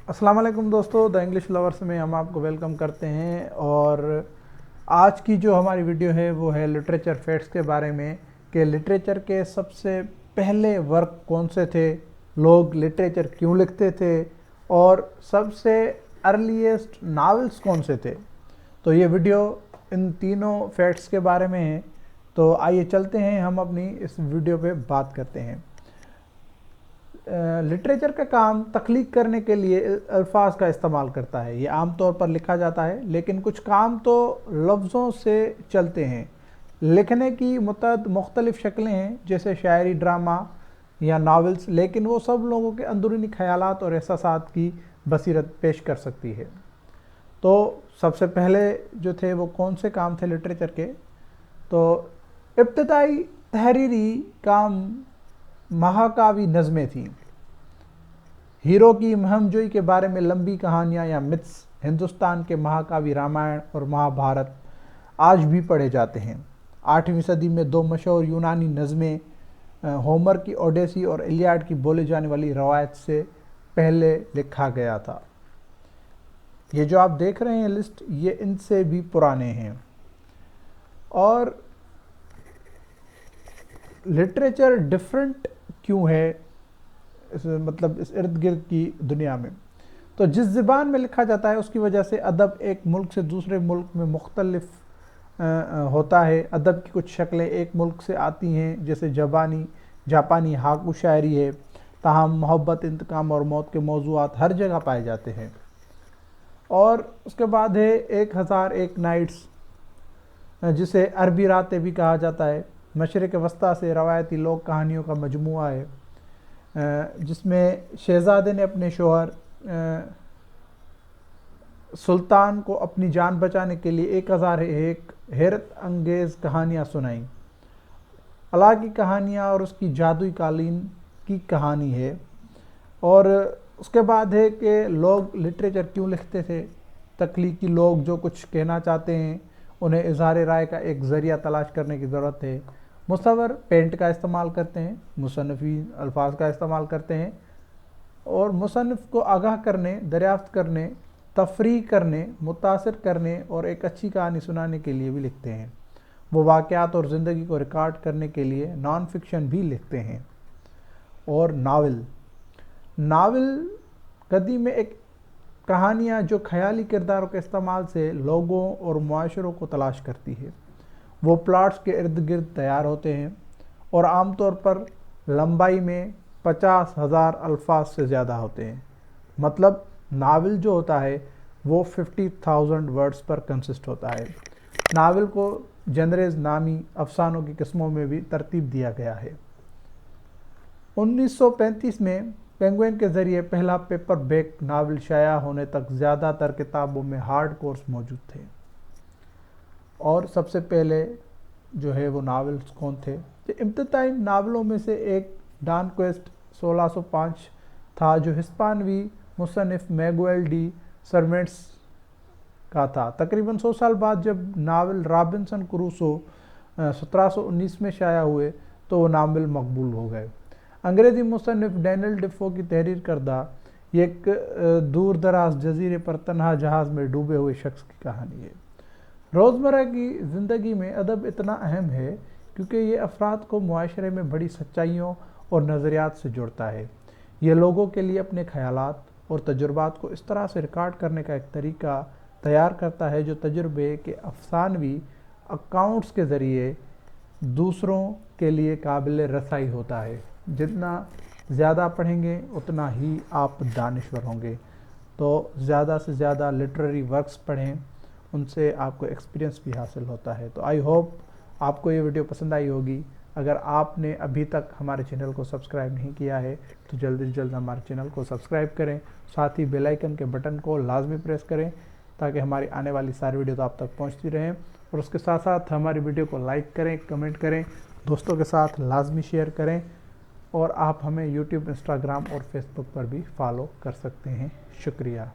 अस्सलाम वालेकुम दोस्तों, द इंग्लिश लवर्स में हम आपको वेलकम करते हैं। और आज की जो हमारी वीडियो है वो है लिटरेचर फैक्ट्स के बारे में कि लिटरेचर के सबसे पहले वर्क कौन से थे, लोग लिटरेचर क्यों लिखते थे और सबसे अर्लीस्ट नावल्स कौन से थे। तो ये वीडियो इन तीनों फैक्ट्स के बारे में है। तो आइए चलते हैं, हम अपनी इस वीडियो पे बात करते हैं। लिटरेचर का काम तख्लीक करने के लिए अल्फाज का इस्तेमाल करता है। ये आम तौर पर लिखा जाता है, लेकिन कुछ काम तो लफ्ज़ों से चलते हैं। लिखने की मुख्तलिफ शक्लें हैं, जैसे शायरी, ड्रामा या नावल्स, लेकिन वो सब लोगों के अंदरूनी ख्यालात और एहसासात की बसीरत पेश कर सकती है। तो सबसे पहले जो थे वो कौन से काम थे लिटरेचर के? तो इब्तदाई तहरीरी काम महाकाव्य नज़में थीं। हीरो की महमजोई के बारे में लंबी कहानियाँ या मिथ्स हिंदुस्तान के महाकाव्य रामायण और महाभारत आज भी पढ़े जाते हैं। 8वीं सदी में दो मशहूर यूनानी नज़में होमर की ओडेसी और इलियाड की बोले जाने वाली रवायत से पहले लिखा गया था। ये जो आप देख रहे हैं लिस्ट, ये इनसे भी पुराने हैं। और लिटरेचर डिफरेंट क्यों है इस इर्द गिर्द की दुनिया में? तो जिस ज़बान में लिखा जाता है उसकी वजह से अदब एक मुल्क से दूसरे मुल्क में मुख्तलिफ होता है। अदब की कुछ शक्लें एक मुल्क से आती हैं, जैसे जापानी हाकू शायरी है। ताहम मोहब्बत, इंतकाम और मौत के मौज़ूआत हर जगह पाए जाते हैं। और उसके बाद है 1001 नाइट्स, जिसे अरबी रातें भी कहा जाता है। मशरिक़ वस्ता से रवायती लोक कहानियों का मजमूआ है, जिसमें शहज़ादे ने अपने शोहर सुल्तान को अपनी जान बचाने के लिए 1001 हैरत अंगेज़ कहानियाँ सुनाईं। अला की कहानियाँ और उसकी जादुई कालीन की कहानी है। और उसके बाद है कि लोग लिटरेचर क्यों लिखते थे। तख्लीकी लोग जो कुछ कहना चाहते हैं उन्हें इज़हार राय का एक ज़रिया तलाश करने की ज़रूरत है। मुसव्विर पेंट का इस्तेमाल करते हैं, मुसन्निफ़ीन अल्फाज का इस्तेमाल करते हैं और मुसन्निफ़ को आगाह करने, दरियाफ्त करने, तफरीह करने, मुतासिर करने और एक अच्छी कहानी सुनाने के लिए भी लिखते हैं। वो वाक़यात और ज़िंदगी को रिकॉर्ड करने के लिए नॉन फिक्शन भी लिखते हैं। और नावल कदी में एक कहानियाँ जो ख़याली किरदारों के इस्तेमाल से लोगों और मुआशरों को तलाश करती है। वो प्लॉट्स के इर्द गिर्द तैयार होते हैं और आमतौर पर लंबाई में 50,000 अल्फाज से ज़्यादा होते हैं। मतलब नावल जो होता है वो 50,000 वर्ड्स पर कंसिस्ट होता है। नावल को जनरेज नामी अफसानों की किस्मों में भी तरतीब दिया गया है। 1935 में पेंगुइन के ज़रिए पहला पेपर बैक नावल शाया होने तक ज़्यादातर किताबों में हार्ड कोर्स मौजूद थे। और सबसे पहले जो है वो नावल्स कौन थे? तो इब्तदाई नावलों में से एक डॉन क्विक्सोट 1605 था, जो हिस्पानवी मुसन्निफ़ मैगुएल डी सर्वेंटेस का था। तकरीबन 100 साल बाद जब नावल रॉबिन्सन क्रूसो 1719 में शाया हुए तो वो नावल मकबूल हो गए। अंग्रेज़ी मुसन्निफ़ डैनियल डिफो की तहरीर करदा ये एक दूर दराज जजीरे पर तन्हा जहाज़ में डूबे हुए शख्स की कहानी है। रोज़मर्रा की ज़िंदगी में अदब इतना अहम है क्योंकि ये अफराद को मुआशरे में बड़ी सच्चाइयों और नज़रियात से जोड़ता है। ये लोगों के लिए अपने ख़यालात और तजुर्बात को इस तरह से रिकॉर्ड करने का एक तरीका तैयार करता है जो तजुर्बे के अफसानवी अकाउंट्स के ज़रिए दूसरों के लिए काबिल रसाई होता है। जितना ज़्यादा पढ़ेंगे उतना ही आप दानिश्वर होंगे। तो ज़्यादा से ज़्यादा लिटरेरी वर्क्स पढ़ें, उनसे आपको एक्सपीरियंस भी हासिल होता है। तो आई होप आपको ये वीडियो पसंद आई होगी। अगर आपने अभी तक हमारे चैनल को सब्सक्राइब नहीं किया है तो जल्दी से जल्द हमारे चैनल को सब्सक्राइब करें, साथ ही बेल आइकन के बटन को लाजमी प्रेस करें ताकि हमारी आने वाली सारी वीडियो तो आप तक पहुंचती रहें। और उसके साथ साथ हमारी वीडियो को लाइक करें, कमेंट करें, दोस्तों के साथ लाजमी शेयर करें। और आप हमें यूट्यूब, इंस्टाग्राम और फेसबुक पर भी फॉलो कर सकते हैं। शुक्रिया।